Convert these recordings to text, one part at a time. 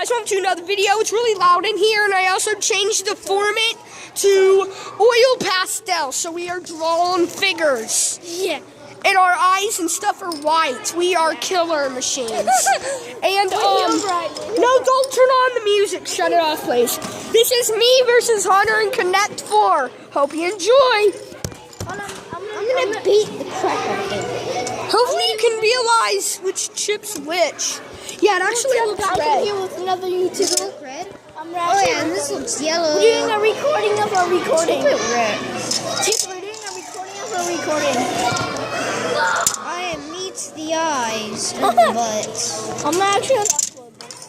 guys, welcome to another video. It's really loud in here, and I also changed the format to oil pastel, so we are drawing figures. Yeah. And our eyes and stuff are white. We are killer machines. And, no, don't turn on the music. Shut it off, please. This is me versus Hunter in Connect 4. Hope you enjoy. I'm gonna beat the crap out of him. Hopefully you can realize which chip's which. Yeah, it actually looks red. Here with another YouTuber. Red? I'm red. Oh yeah, and this looks yellow. We're doing a recording of our recording. Keep it red. We're doing a recording of our recording. I meets the eyes and the butt. I'm not actually gonna upload this.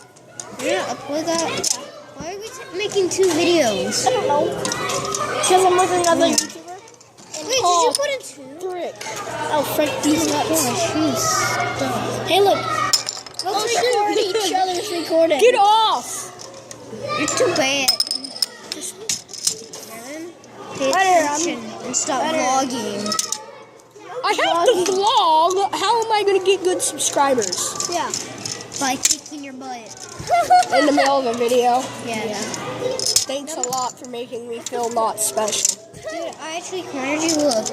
You're gonna upload that? Why are we making 2 videos? I don't know. Because I'm with another YouTuber. Wait, did you put in 2? Frick. Oh, frick these nuts. Hey, look. Let's record each other's recording. Get off! You're too bad. Pay attention and stop vlogging. I have to vlog. How am I going to get good subscribers? Yeah. By kicking your butt. In the middle of a video. Yeah. Thanks a lot for making me feel not special. Dude, I actually cornered you. Look.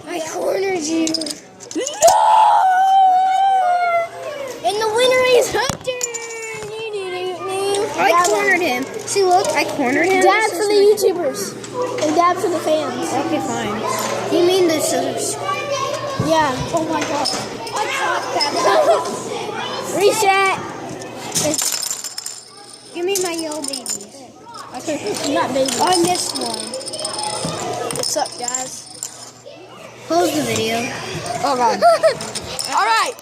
I cornered you. No! And the winner is Hunter. I cornered him. See, look, I cornered him. Dab for the YouTubers. And dab for the fans. Okay, fine. You mean the scissors? Yeah. Oh my god. I caught that. Reset. Give me my yellow babies. Not baby. I missed one. What's up, guys? Close the video. Oh god. Alright.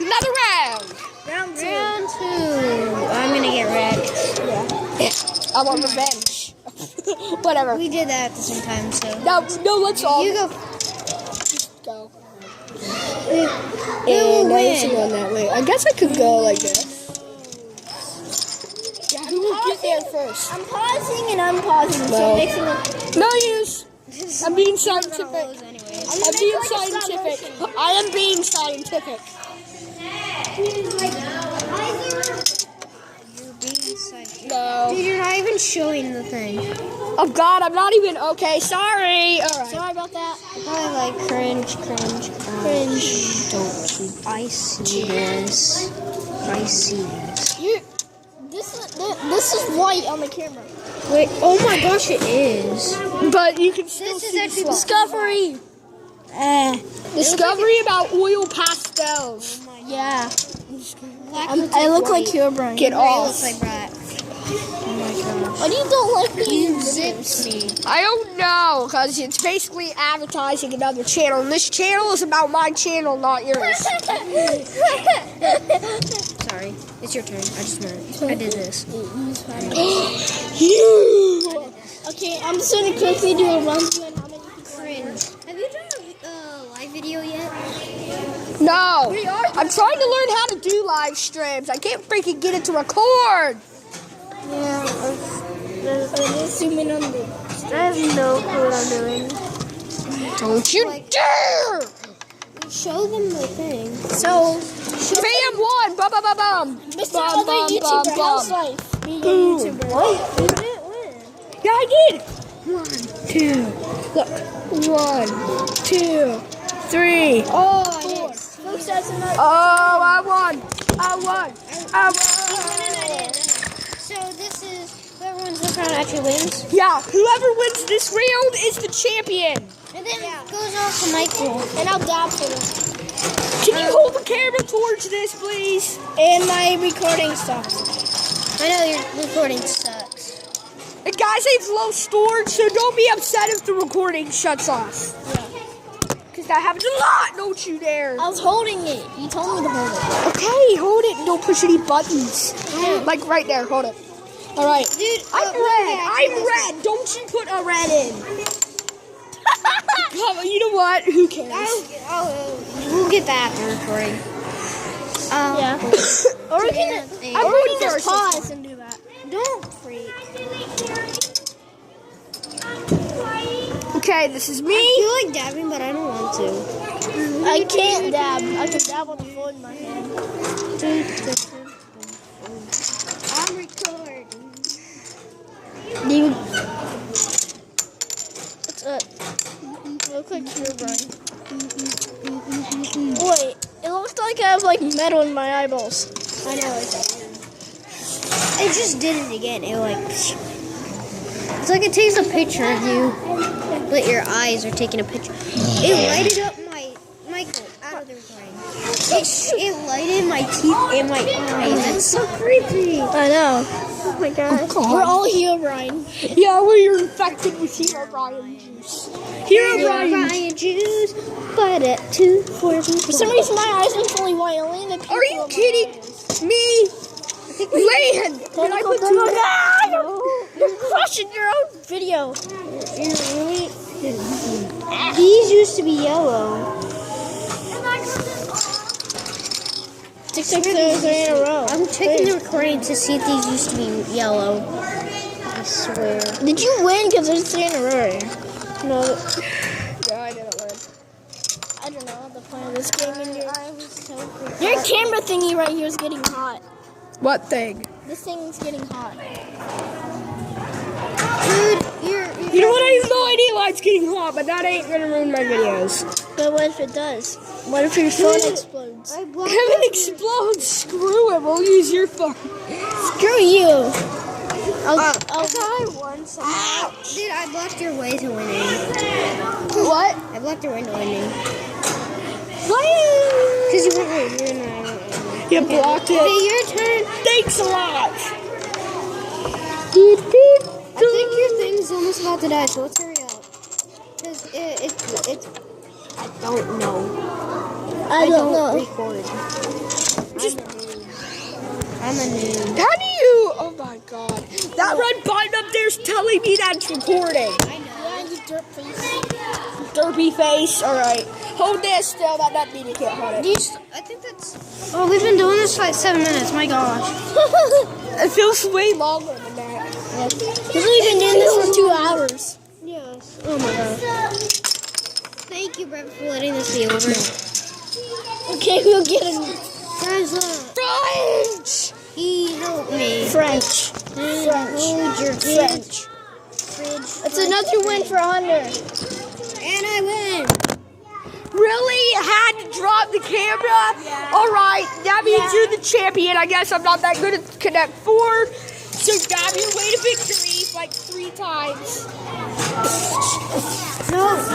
Another round. Round 2. Round 2. I'm gonna get wrecked. Yeah. I want revenge. Whatever. We did that at the same time, so. No, let's all You go. go. Who will And I used to win? go that way. I guess I could go like this. Yeah, who will get there first? I'm pausing and unpausing, so No. it makes it look. No use. I'm being scientific. Anyways. I'm being scientific. I am being scientific. You're being psychic. No. Dude, you're not even showing the thing. Oh God, I'm not even okay. Sorry. All right. Sorry about that. I like cringe. Cringe. Don't you? I see this. I see this. This is white on the camera. Wait, oh my gosh, it is. But you can still This is see actually the Discovery. discovery about oil pastels. Yeah. I I look like Herobrine. Get It off. looks like that. Oh my gosh. Why do you don't like me? You zipped me. I don't know, because it's basically advertising another channel, and this channel is about my channel, not yours. Sorry, it's your turn. I just meant I did this. You. Okay, I'm just gonna quickly do a run through and how many people Cringe. Have you done a live video yet? No. I'm trying to learn how to do live streams. I can't freaking get it to record. Yeah, let's zoom in on this. I have no clue what I'm doing. Don't you dare! Show them the thing. So, Fam won! Bum, bum, bum, bum. Mr. Bum, Other bum, YouTuber, bum, bum. how's life? Being a Boom. YouTuber. You didn't win. Yeah, I did. 1, 2. Look. 1, 2, 3. Oh, Four. Folks, that's enough. Oh, I won. I won. So this is whoever wins this round actually wins. Yeah, whoever wins this round is the champion. And then it goes off to Michael. And I'll dab for them. Can you hold the camera towards this, please? And my recording sucks. I know your recording sucks. And guys, I have low storage, so don't be upset if the recording shuts off. Because that happens a lot, don't you dare. I was holding it. You told me to hold it. Okay, hold it and don't push any buttons. Like right there, hold it. All right. Dude, I'm red. Don't you put a red in. You know what? Who cares? We'll get back to recording. Yeah. Or we can just pause and do that. Don't freak. Okay, this is me. I feel like dabbing, but I don't want to. I can't dab. I can dab on the phone in my hand. I'm recording. You. What's up? Look like you're running. Wait, it looks like I have like metal in my eyeballs. I know, it's weird. It just did it again. It like... It's like it takes a picture of you, but your eyes are taking a picture. It lighted up my... Michael, out of the recording. It lighted my teeth and my eyes. That's so creepy. I know. Oh my god. We're all Herobrine. Yeah, we're infected with Herobrine juice. Herobrine juice, but at 2:40. For some reason, my eyes look only white. Only the people Are you kidding me? Land! Did I put You're crushing your own video. These used to be yellow. 6 episodes in a row. I'm checking the recording to see if these used to be yellow. I swear. Did you win? Because there's 3 in a row. No. No, I didn't win. I don't know the point of this game. And I was so your camera thingy right here is getting hot. What thing? This thing's getting hot. Dude, You know what? I have no idea why it's getting hot, but that ain't gonna ruin my videos. But what if it does? What if your phone explodes? I blocked If it explodes, screw it. We'll use your phone. Screw you. I won something. Dude, I blocked your way to winning. What? I blocked your way to winning. What? Because you went win. You blocked it. Okay, your turn. Thanks a lot. I think your thing's almost about to die, so let's hurry up. Because it's I don't know. I don't know. Record. I'm a noob. How do you? Oh my god. That red button up there's telling me that's recording. I know. Yeah, you dirt face. Derpy face. Alright. Hold this still. That doesn't mean you can't hold it. I think that's... Oh, we've been doing this for like 7 minutes. My gosh. It feels way longer than that. We've only been doing this for 2 hours. Yes. Oh my god. Thank you, Brett, for letting this be over. Okay, we'll get it. Guys, French! he helped me. French. Hold your French. It's another win for Hunter. And I win. Really? Had to drop the camera? Yeah. Alright, that means you're the champion. I guess I'm not that good at Connect 4. So grab your way to victory like 3 times. No.